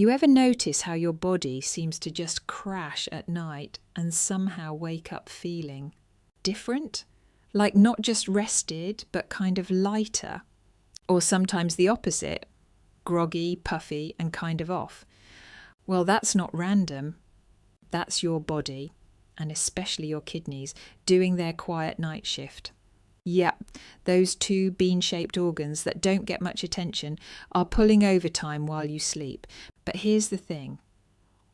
You ever notice how your body seems to just crash at night and somehow wake up feeling different? Like not just rested, but kind of lighter. Or sometimes the opposite, groggy, puffy, and kind of off. Well, that's not random. That's your body, and especially your kidneys, doing their quiet night shift. Yep, those two bean-shaped organs that don't get much attention are pulling overtime while you sleep. But here's the thing.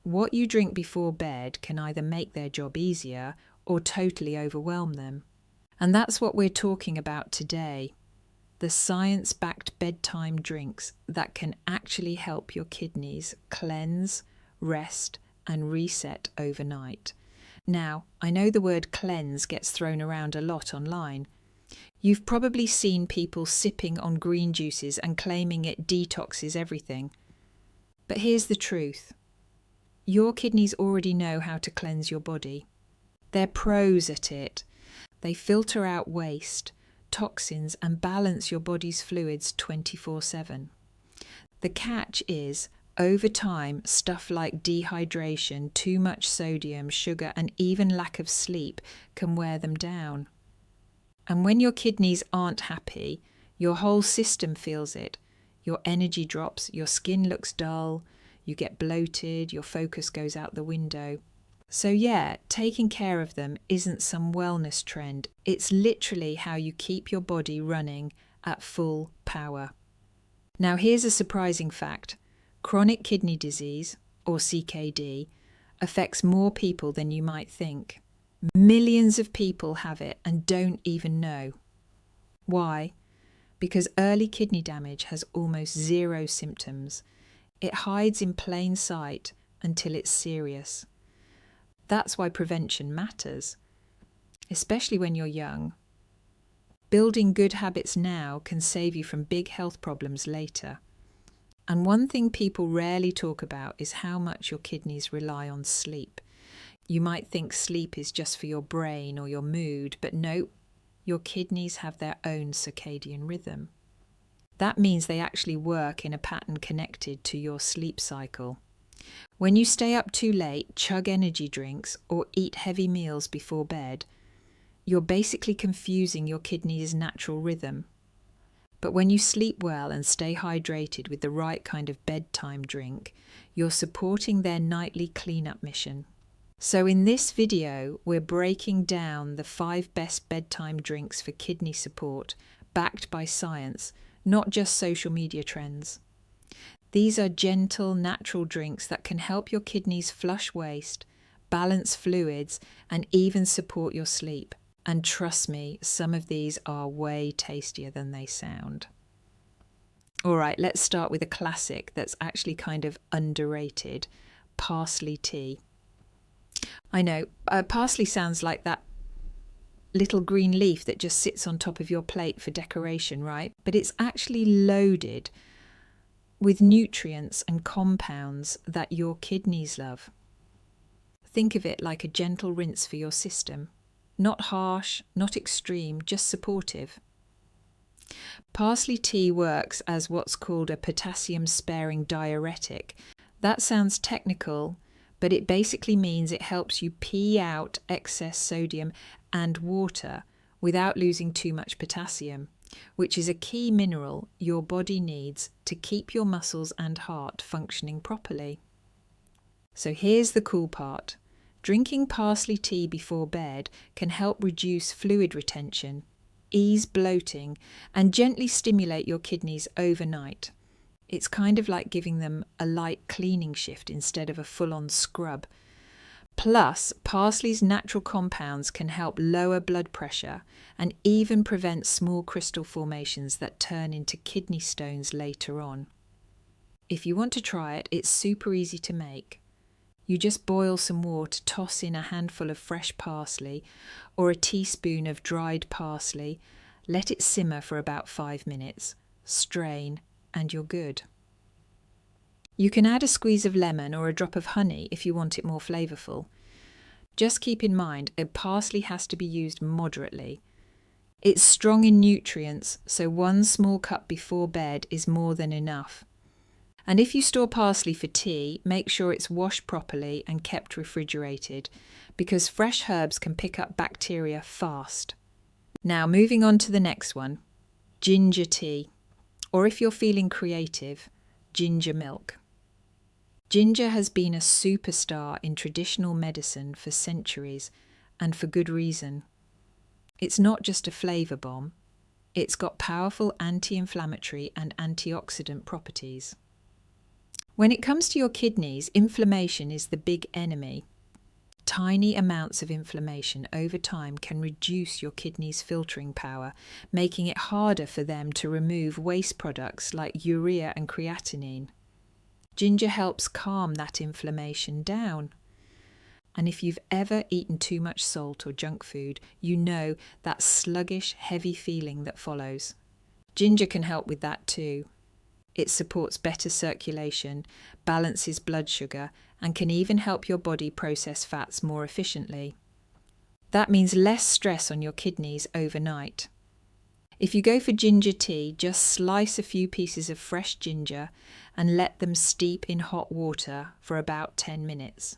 What you drink before bed can either make their job easier or totally overwhelm them. And that's what we're talking about today. The science-backed bedtime drinks that can actually help your kidneys cleanse, rest, and reset overnight. Now, I know the word cleanse gets thrown around a lot online. You've probably seen people sipping on green juices and claiming it detoxes everything. But here's the truth. Your kidneys already know how to cleanse your body. They're pros at it. They filter out waste, toxins, and balance your body's fluids 24/7. The catch is, over time, stuff like dehydration, too much sodium, sugar, and even lack of sleep can wear them down. And when your kidneys aren't happy, your whole system feels it. Your energy drops, your skin looks dull, you get bloated, your focus goes out the window. So yeah, taking care of them isn't some wellness trend. It's literally how you keep your body running at full power. Now here's a surprising fact. Chronic kidney disease, or CKD, affects more people than you might think. Millions of people have it and don't even know. Why? Because early kidney damage has almost zero symptoms. It hides in plain sight until it's serious. That's why prevention matters, especially when you're young. Building good habits now can save you from big health problems later. And one thing people rarely talk about is how much your kidneys rely on sleep. You might think sleep is just for your brain or your mood, but no, your kidneys have their own circadian rhythm. That means they actually work in a pattern connected to your sleep cycle. When you stay up too late, chug energy drinks, or eat heavy meals before bed, you're basically confusing your kidneys' natural rhythm. But when you sleep well and stay hydrated with the right kind of bedtime drink, you're supporting their nightly cleanup mission. So in this video, we're breaking down the 5 best bedtime drinks for kidney support, backed by science, not just social media trends. These are gentle, natural drinks that can help your kidneys flush waste, balance fluids, and even support your sleep. And trust me, some of these are way tastier than they sound. All right, let's start with a classic that's actually kind of underrated, parsley tea. I know, parsley sounds like that little green leaf that just sits on top of your plate for decoration, right? But it's actually loaded with nutrients and compounds that your kidneys love. Think of it like a gentle rinse for your system. Not harsh, not extreme, just supportive. Parsley tea works as what's called a potassium-sparing diuretic. That sounds technical, but it basically means it helps you pee out excess sodium and water without losing too much potassium, which is a key mineral your body needs to keep your muscles and heart functioning properly. So here's the cool part. Drinking parsley tea before bed can help reduce fluid retention, ease bloating, and gently stimulate your kidneys overnight. It's kind of like giving them a light cleaning shift instead of a full-on scrub. Plus, parsley's natural compounds can help lower blood pressure and even prevent small crystal formations that turn into kidney stones later on. If you want to try it, it's super easy to make. You just boil some water, toss in a handful of fresh parsley or a teaspoon of dried parsley, let it simmer for about 5 minutes, strain, and you're good. You can add a squeeze of lemon or a drop of honey if you want it more flavourful. Just keep in mind, parsley has to be used moderately. It's strong in nutrients, so 1 small cup before bed is more than enough. And if you store parsley for tea, make sure it's washed properly and kept refrigerated, because fresh herbs can pick up bacteria fast. Now, moving on to the next one, ginger tea, or if you're feeling creative, ginger milk. Ginger has been a superstar in traditional medicine for centuries, and for good reason. It's not just a flavour bomb, it's got powerful anti-inflammatory and antioxidant properties. When it comes to your kidneys, inflammation is the big enemy. Tiny amounts of inflammation over time can reduce your kidneys' filtering power, making it harder for them to remove waste products like urea and creatinine. Ginger helps calm that inflammation down. And if you've ever eaten too much salt or junk food, you know that sluggish, heavy feeling that follows. Ginger can help with that too. It supports better circulation, balances blood sugar, and can even help your body process fats more efficiently. That means less stress on your kidneys overnight. If you go for ginger tea, just slice a few pieces of fresh ginger and let them steep in hot water for about 10 minutes.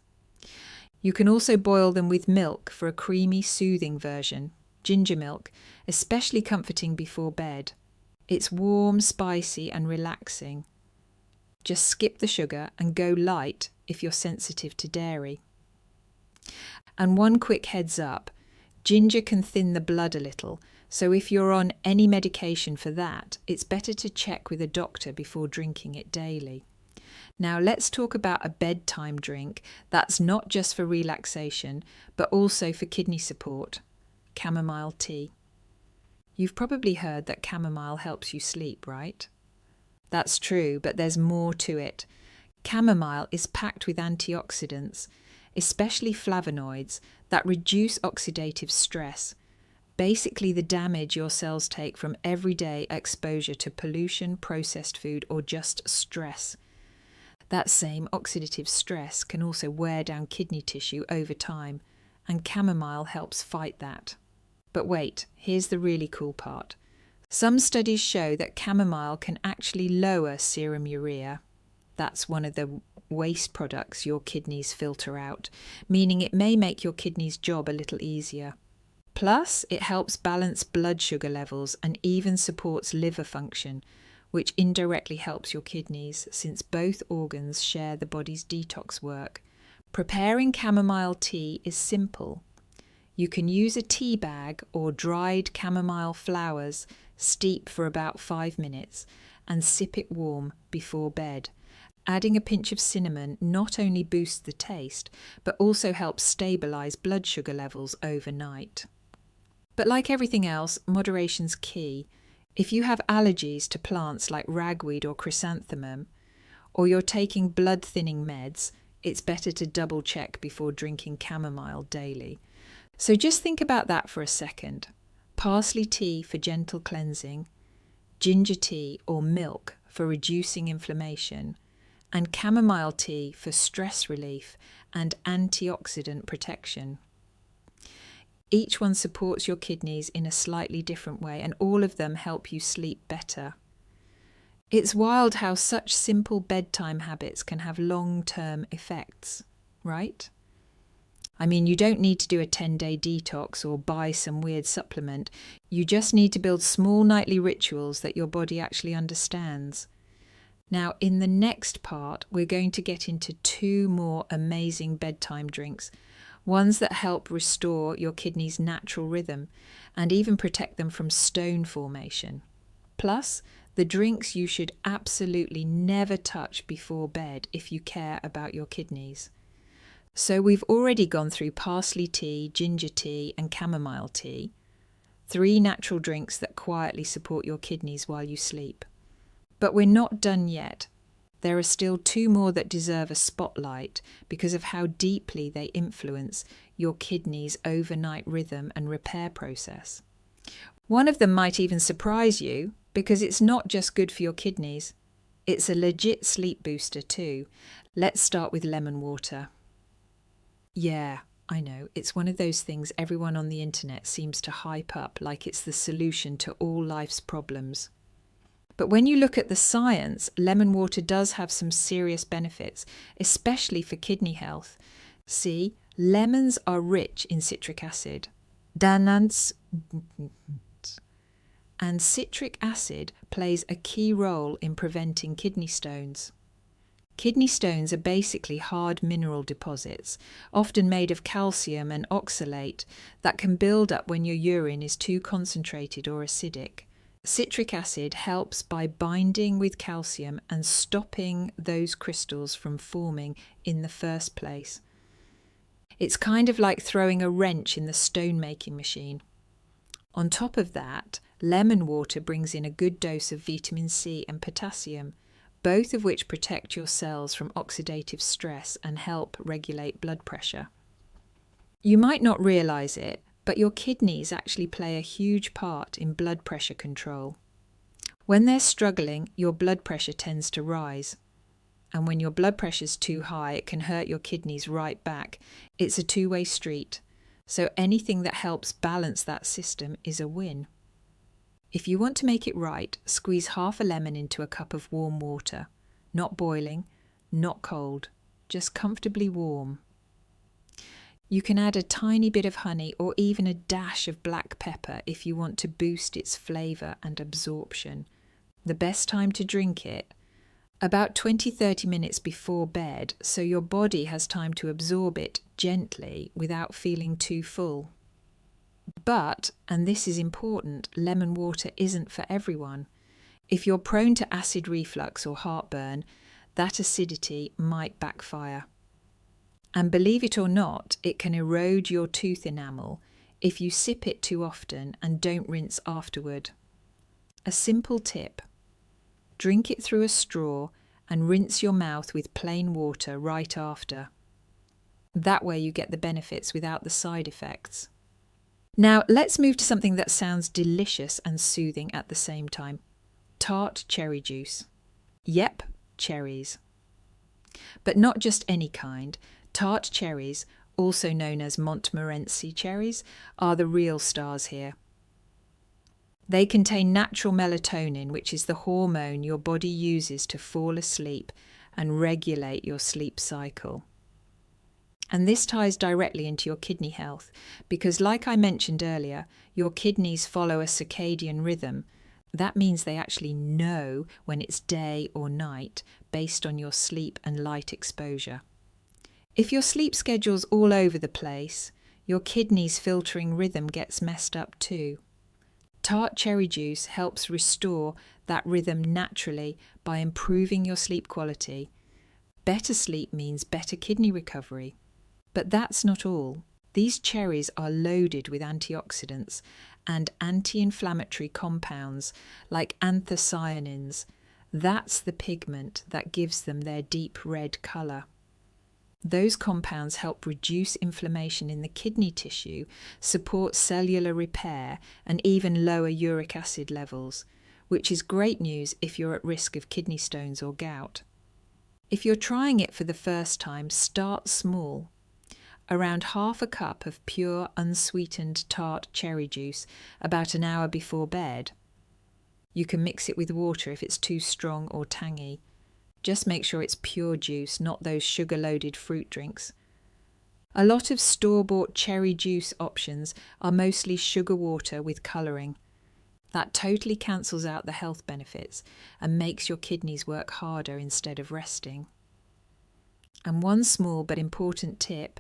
You can also boil them with milk for a creamy, soothing version. Ginger milk, especially comforting before bed. It's warm, spicy and relaxing. Just skip the sugar and go light if you're sensitive to dairy. And one quick heads up, ginger can thin the blood a little, so if you're on any medication for that, it's better to check with a doctor before drinking it daily. Now let's talk about a bedtime drink that's not just for relaxation, but also for kidney support, chamomile tea. You've probably heard that chamomile helps you sleep, right? That's true, but there's more to it. Chamomile is packed with antioxidants, especially flavonoids, that reduce oxidative stress, basically the damage your cells take from everyday exposure to pollution, processed food, or just stress. That same oxidative stress can also wear down kidney tissue over time, and chamomile helps fight that. But wait, here's the really cool part. Some studies show that chamomile can actually lower serum urea. That's one of the waste products your kidneys filter out, meaning it may make your kidneys' job a little easier. Plus, it helps balance blood sugar levels and even supports liver function, which indirectly helps your kidneys since both organs share the body's detox work. Preparing chamomile tea is simple. You can use a tea bag or dried chamomile flowers, steep for about 5 minutes, and sip it warm before bed. Adding a pinch of cinnamon not only boosts the taste, but also helps stabilise blood sugar levels overnight. But like everything else, moderation's key. If you have allergies to plants like ragweed or chrysanthemum, or you're taking blood-thinning meds, it's better to double-check before drinking chamomile daily. So just think about that for a second. Parsley tea for gentle cleansing, ginger tea or milk for reducing inflammation, and chamomile tea for stress relief and antioxidant protection. Each one supports your kidneys in a slightly different way, and all of them help you sleep better. It's wild how such simple bedtime habits can have long-term effects, right? I mean, you don't need to do a 10-day detox or buy some weird supplement. You just need to build small nightly rituals that your body actually understands. Now, in the next part, we're going to get into 2 more amazing bedtime drinks, ones that help restore your kidneys' natural rhythm and even protect them from stone formation. Plus, the drinks you should absolutely never touch before bed if you care about your kidneys. So we've already gone through parsley tea, ginger tea and chamomile tea, 3 natural drinks that quietly support your kidneys while you sleep. But we're not done yet. There are still 2 more that deserve a spotlight because of how deeply they influence your kidneys' overnight rhythm and repair process. One of them might even surprise you because it's not just good for your kidneys, it's a legit sleep booster too. Let's start with lemon water. Yeah, I know, it's one of those things everyone on the internet seems to hype up like it's the solution to all life's problems. But when you look at the science, lemon water does have some serious benefits, especially for kidney health. See, lemons are rich in citric acid. And citric acid plays a key role in preventing kidney stones. Kidney stones are basically hard mineral deposits, often made of calcium and oxalate, that can build up when your urine is too concentrated or acidic. Citric acid helps by binding with calcium and stopping those crystals from forming in the first place. It's kind of like throwing a wrench in the stone-making machine. On top of that, lemon water brings in a good dose of vitamin C and potassium, both of which protect your cells from oxidative stress and help regulate blood pressure. You might not realise it, but your kidneys actually play a huge part in blood pressure control. When they're struggling, your blood pressure tends to rise. And when your blood pressure's too high, it can hurt your kidneys right back. It's a two-way street. So anything that helps balance that system is a win. If you want to make it right, squeeze half a lemon into a cup of warm water. Not boiling, not cold, just comfortably warm. You can add a tiny bit of honey or even a dash of black pepper if you want to boost its flavour and absorption. The best time to drink it? About 20-30 minutes before bed, so your body has time to absorb it gently without feeling too full. But, and this is important, lemon water isn't for everyone. If you're prone to acid reflux or heartburn, that acidity might backfire. And believe it or not, it can erode your tooth enamel if you sip it too often and don't rinse afterward. A simple tip: drink it through a straw and rinse your mouth with plain water right after. That way you get the benefits without the side effects. Now let's move to something that sounds delicious and soothing at the same time. Tart cherry juice. Yep, cherries. But not just any kind. Tart cherries, also known as Montmorency cherries, are the real stars here. They contain natural melatonin, which is the hormone your body uses to fall asleep and regulate your sleep cycle. And this ties directly into your kidney health because, like I mentioned earlier, your kidneys follow a circadian rhythm. That means they actually know when it's day or night based on your sleep and light exposure. If your sleep schedule's all over the place, your kidneys' filtering rhythm gets messed up too. Tart cherry juice helps restore that rhythm naturally by improving your sleep quality. Better sleep means better kidney recovery. But that's not all. These cherries are loaded with antioxidants and anti-inflammatory compounds like anthocyanins. That's the pigment that gives them their deep red colour. Those compounds help reduce inflammation in the kidney tissue, support cellular repair, and even lower uric acid levels, which is great news if you're at risk of kidney stones or gout. If you're trying it for the first time, start small. Around half a cup of pure, unsweetened tart cherry juice about an hour before bed. You can mix it with water if it's too strong or tangy. Just make sure it's pure juice, not those sugar-loaded fruit drinks. A lot of store-bought cherry juice options are mostly sugar water with colouring. That totally cancels out the health benefits and makes your kidneys work harder instead of resting. And one small but important tip: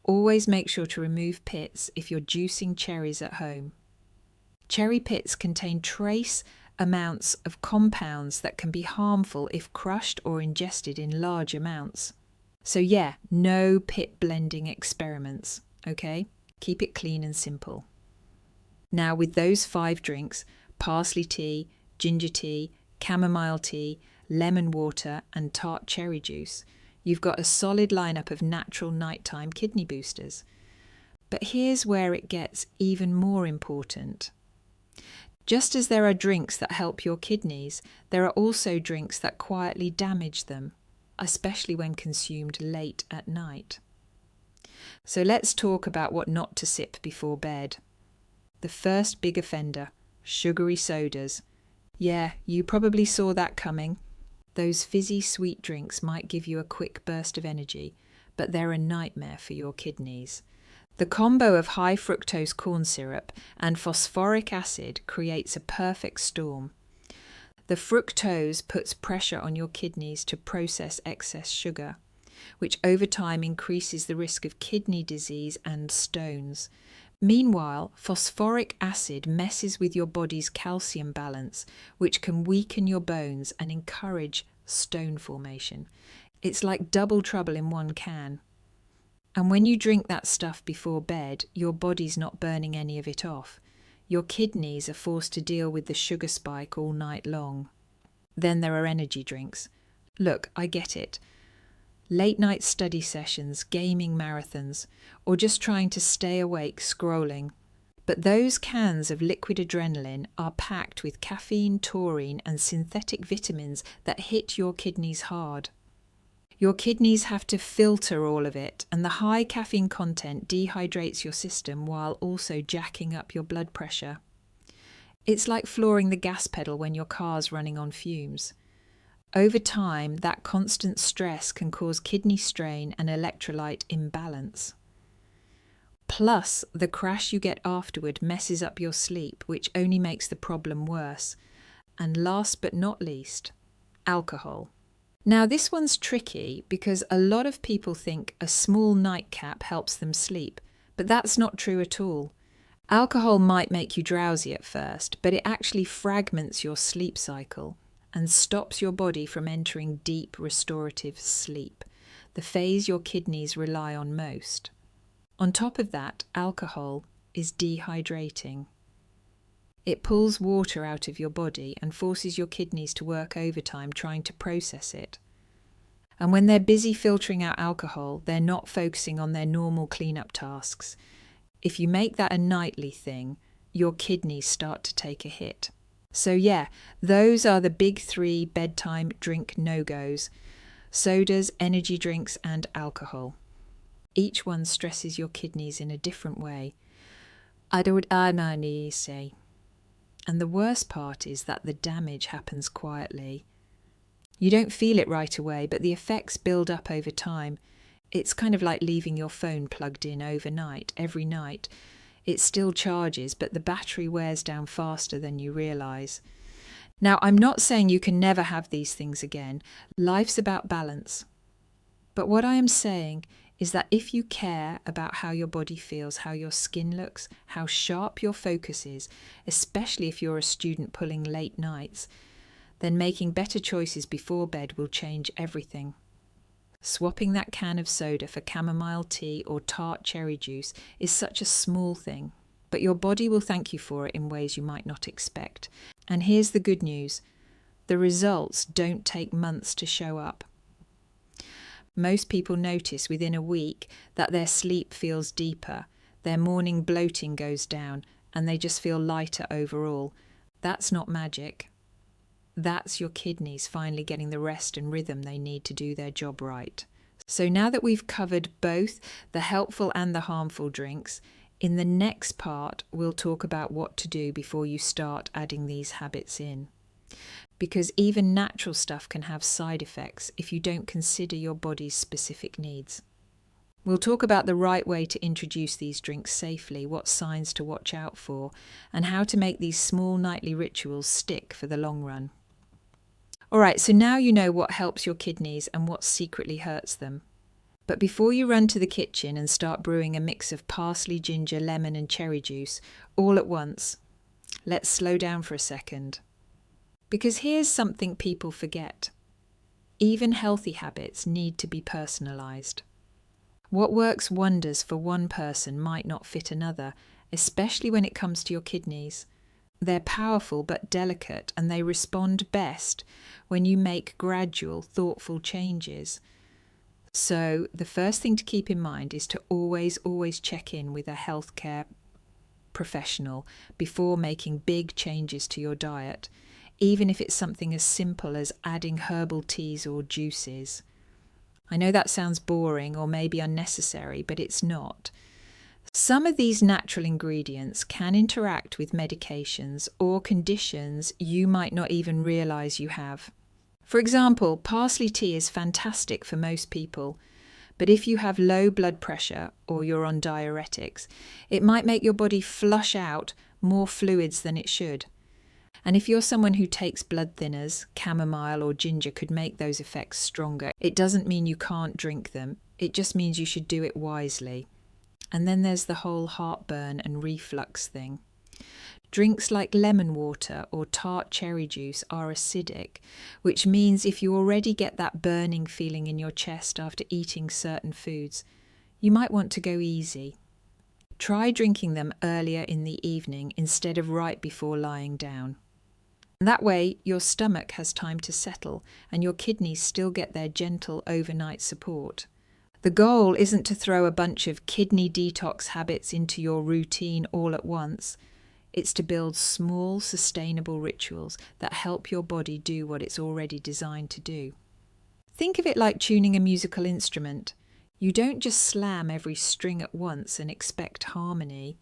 always make sure to remove pits if you're juicing cherries at home. Cherry pits contain trace amounts of compounds that can be harmful if crushed or ingested in large amounts. So yeah, no pit blending experiments, okay? Keep it clean and simple. Now with those 5 drinks, parsley tea, ginger tea, chamomile tea, lemon water and tart cherry juice, you've got a solid lineup of natural nighttime kidney boosters. But here's where it gets even more important. Just as there are drinks that help your kidneys, there are also drinks that quietly damage them, especially when consumed late at night. So let's talk about what not to sip before bed. The first big offender, sugary sodas. Yeah, you probably saw that coming. Those fizzy sweet drinks might give you a quick burst of energy, but they're a nightmare for your kidneys. The combo of high fructose corn syrup and phosphoric acid creates a perfect storm. The fructose puts pressure on your kidneys to process excess sugar, which over time increases the risk of kidney disease and stones. Meanwhile, phosphoric acid messes with your body's calcium balance, which can weaken your bones and encourage stone formation. It's like double trouble in one can. And when you drink that stuff before bed, your body's not burning any of it off. Your kidneys are forced to deal with the sugar spike all night long. Then there are energy drinks. Look, I get it. Late night study sessions, gaming marathons, or just trying to stay awake scrolling. But those cans of liquid adrenaline are packed with caffeine, taurine, and synthetic vitamins that hit your kidneys hard. Your kidneys have to filter all of it, and the high caffeine content dehydrates your system while also jacking up your blood pressure. It's like flooring the gas pedal when your car's running on fumes. Over time, that constant stress can cause kidney strain and electrolyte imbalance. Plus, the crash you get afterward messes up your sleep, which only makes the problem worse. And last but not least, alcohol. Now, this one's tricky because a lot of people think a small nightcap helps them sleep, but that's not true at all. Alcohol might make you drowsy at first, but it actually fragments your sleep cycle and stops your body from entering deep restorative sleep, the phase your kidneys rely on most. On top of that, alcohol is dehydrating. It pulls water out of your body and forces your kidneys to work overtime trying to process it. And when they're busy filtering out alcohol, they're not focusing on their normal cleanup tasks. If you make that a nightly thing, your kidneys start to take a hit. So yeah, those are the big 3 bedtime drink no-goes: sodas, energy drinks, and alcohol. Each one stresses your kidneys in a different way. Say. And the worst part is that the damage happens quietly. You don't feel it right away, but the effects build up over time. It's kind of like leaving your phone plugged in overnight, every night. It still charges, but the battery wears down faster than you realise. Now, I'm not saying you can never have these things again. Life's about balance. But what I am saying is that if you care about how your body feels, how your skin looks, how sharp your focus is, especially if you're a student pulling late nights, then making better choices before bed will change everything. Swapping that can of soda for chamomile tea or tart cherry juice is such a small thing, but your body will thank you for it in ways you might not expect. And here's the good news: the results don't take months to show up. Most people notice within a week that their sleep feels deeper, their morning bloating goes down, and they just feel lighter overall. That's not magic. That's your kidneys finally getting the rest and rhythm they need to do their job right. So now that we've covered both the helpful and the harmful drinks, in the next part we'll talk about what to do before you start adding these habits in. Because even natural stuff can have side effects if you don't consider your body's specific needs. We'll talk about the right way to introduce these drinks safely, what signs to watch out for, and how to make these small nightly rituals stick for the long run. Alright, so now you know what helps your kidneys and what secretly hurts them. But before you run to the kitchen and start brewing a mix of parsley, ginger, lemon and cherry juice all at once, let's slow down for a second. Because here's something people forget. Even healthy habits need to be personalised. What works wonders for one person might not fit another, especially when it comes to your kidneys. They're powerful but delicate, and they respond best when you make gradual, thoughtful changes. So the first thing to keep in mind is to always check in with a healthcare professional before making big changes to your diet, even if it's something as simple as adding herbal teas or juices. I know that sounds boring or maybe unnecessary, but it's not. Some of these natural ingredients can interact with medications or conditions you might not even realize you have. For example, parsley tea is fantastic for most people, but if you have low blood pressure or you're on diuretics, it might make your body flush out more fluids than it should. And if you're someone who takes blood thinners, chamomile or ginger could make those effects stronger. It doesn't mean you can't drink them, it just means you should do it wisely. And then there's the whole heartburn and reflux thing. Drinks like lemon water or tart cherry juice are acidic, which means if you already get that burning feeling in your chest after eating certain foods, you might want to go easy. Try drinking them earlier in the evening instead of right before lying down. That way, your stomach has time to settle and your kidneys still get their gentle overnight support. The goal isn't to throw a bunch of kidney detox habits into your routine all at once. It's to build small, sustainable rituals that help your body do what it's already designed to do. Think of it like tuning a musical instrument. You don't just slam every string at once and expect harmony.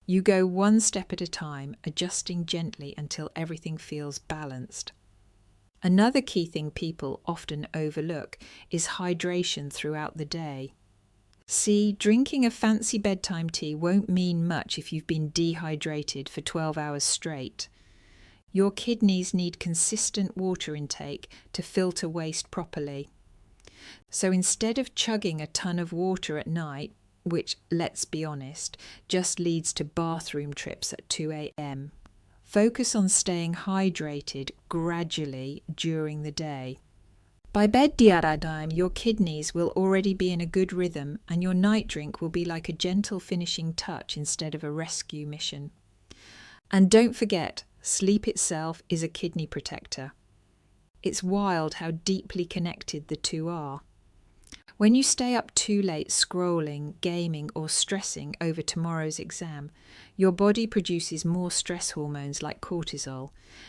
You go one step at a time, adjusting gently until everything feels balanced. Another key thing people often overlook is hydration throughout the day. See, drinking a fancy bedtime tea won't mean much if you've been dehydrated for 12 hours straight. Your kidneys need consistent water intake to filter waste properly. So instead of chugging a ton of water at night, which, let's be honest, just leads to bathroom trips at 2 a.m., focus on staying hydrated gradually during the day. By bedtime, your kidneys will already be in a good rhythm and your night drink will be like a gentle finishing touch instead of a rescue mission. And don't forget, sleep itself is a kidney protector. It's wild how deeply connected the two are. When you stay up too late scrolling, gaming, or stressing over tomorrow's exam, your body produces more stress hormones like cortisol,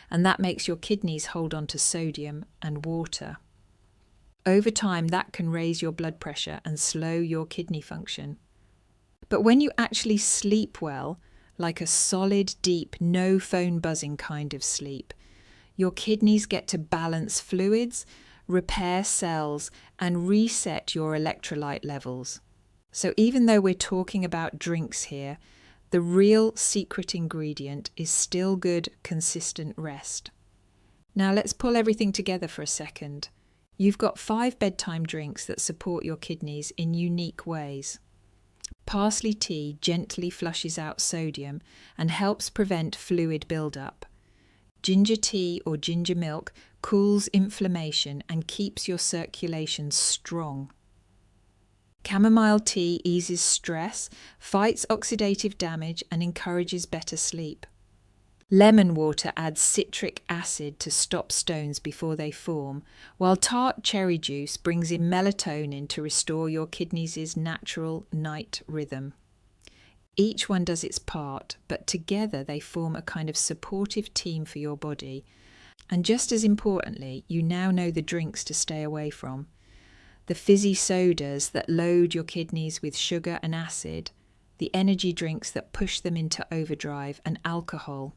and that makes your kidneys hold on to sodium and water. Over time, that can raise your blood pressure and slow your kidney function. But when you actually sleep well, like a solid, deep, no phone buzzing kind of sleep, your kidneys get to balance fluids, repair cells, and reset your electrolyte levels. So even though we're talking about drinks here, the real secret ingredient is still good, consistent rest. Now let's pull everything together for a second. You've got 5 bedtime drinks that support your kidneys in unique ways. Parsley tea gently flushes out sodium and helps prevent fluid buildup. Ginger tea or ginger milk cools inflammation and keeps your circulation strong. Chamomile tea eases stress, fights oxidative damage, and encourages better sleep. Lemon water adds citric acid to stop stones before they form, while tart cherry juice brings in melatonin to restore your kidneys' natural night rhythm. Each one does its part, but together they form a kind of supportive team for your body. And just as importantly, you now know the drinks to stay away from. The fizzy sodas that load your kidneys with sugar and acid, the energy drinks that push them into overdrive, and alcohol,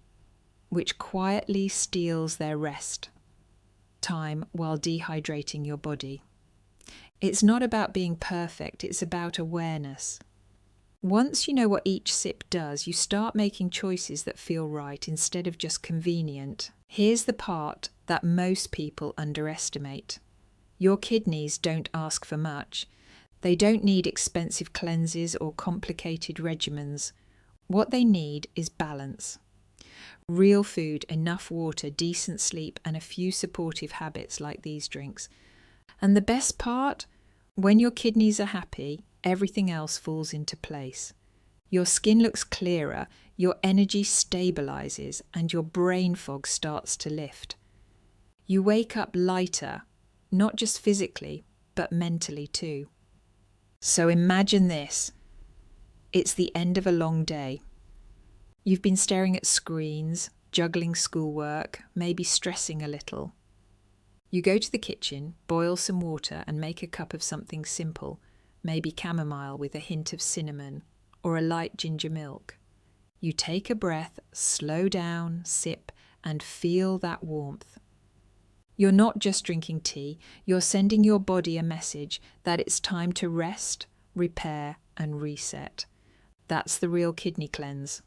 which quietly steals their rest time while dehydrating your body. It's not about being perfect, it's about awareness. Once you know what each sip does, you start making choices that feel right instead of just convenient. Here's the part that most people underestimate. Your kidneys don't ask for much. They don't need expensive cleanses or complicated regimens. What they need is balance. Real food, enough water, decent sleep, and a few supportive habits like these drinks. And the best part? When your kidneys are happy, everything else falls into place. Your skin looks clearer, your energy stabilizes, and your brain fog starts to lift. You wake up lighter, not just physically, but mentally too. So imagine this. It's the end of a long day. You've been staring at screens, juggling schoolwork, maybe stressing a little. You go to the kitchen, boil some water, and make a cup of something simple, maybe chamomile with a hint of cinnamon, or a light ginger milk. You take a breath, slow down, sip, and feel that warmth. You're not just drinking tea, you're sending your body a message that it's time to rest, repair, and reset. That's the real kidney cleanse.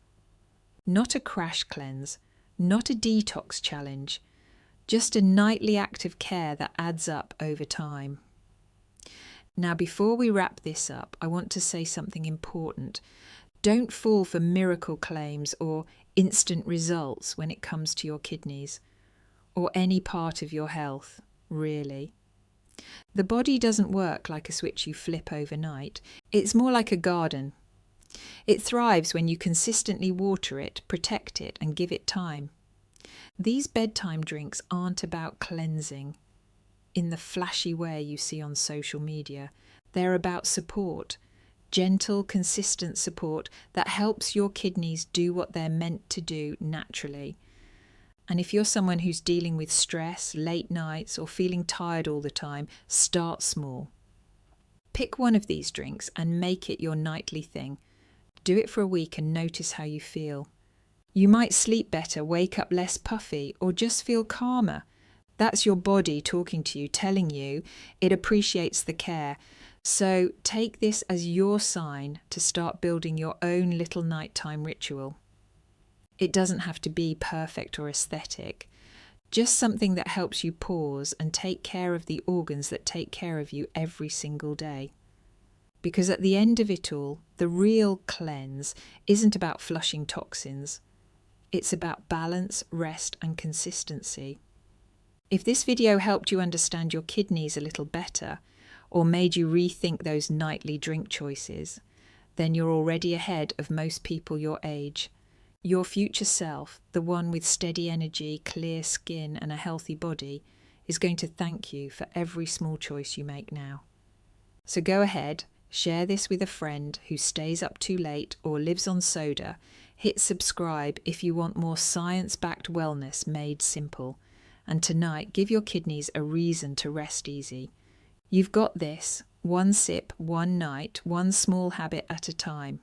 Not a crash cleanse, not a detox challenge, just a nightly act of care that adds up over time. Now, before we wrap this up, I want to say something important. Don't fall for miracle claims or instant results when it comes to your kidneys, or any part of your health, really. The body doesn't work like a switch you flip overnight. It's more like a garden. It thrives when you consistently water it, protect it, and give it time. These bedtime drinks aren't about cleansing in the flashy way you see on social media. They're about support, gentle, consistent support that helps your kidneys do what they're meant to do naturally. And if you're someone who's dealing with stress, late nights, or feeling tired all the time, start small. Pick one of these drinks and make it your nightly thing. Do it for a week and notice how you feel. You might sleep better, wake up less puffy, or just feel calmer. That's your body talking to you, telling you it appreciates the care. So take this as your sign to start building your own little nighttime ritual. It doesn't have to be perfect or aesthetic, just something that helps you pause and take care of the organs that take care of you every single day. Because at the end of it all, the real cleanse isn't about flushing toxins. It's about balance, rest, and consistency. If this video helped you understand your kidneys a little better, or made you rethink those nightly drink choices, then you're already ahead of most people your age. Your future self, the one with steady energy, clear skin, and a healthy body, is going to thank you for every small choice you make now. So go ahead, share this with a friend who stays up too late or lives on soda. Hit subscribe if you want more science-backed wellness made simple. And tonight, give your kidneys a reason to rest easy. You've got this. One sip, one night, one small habit at a time.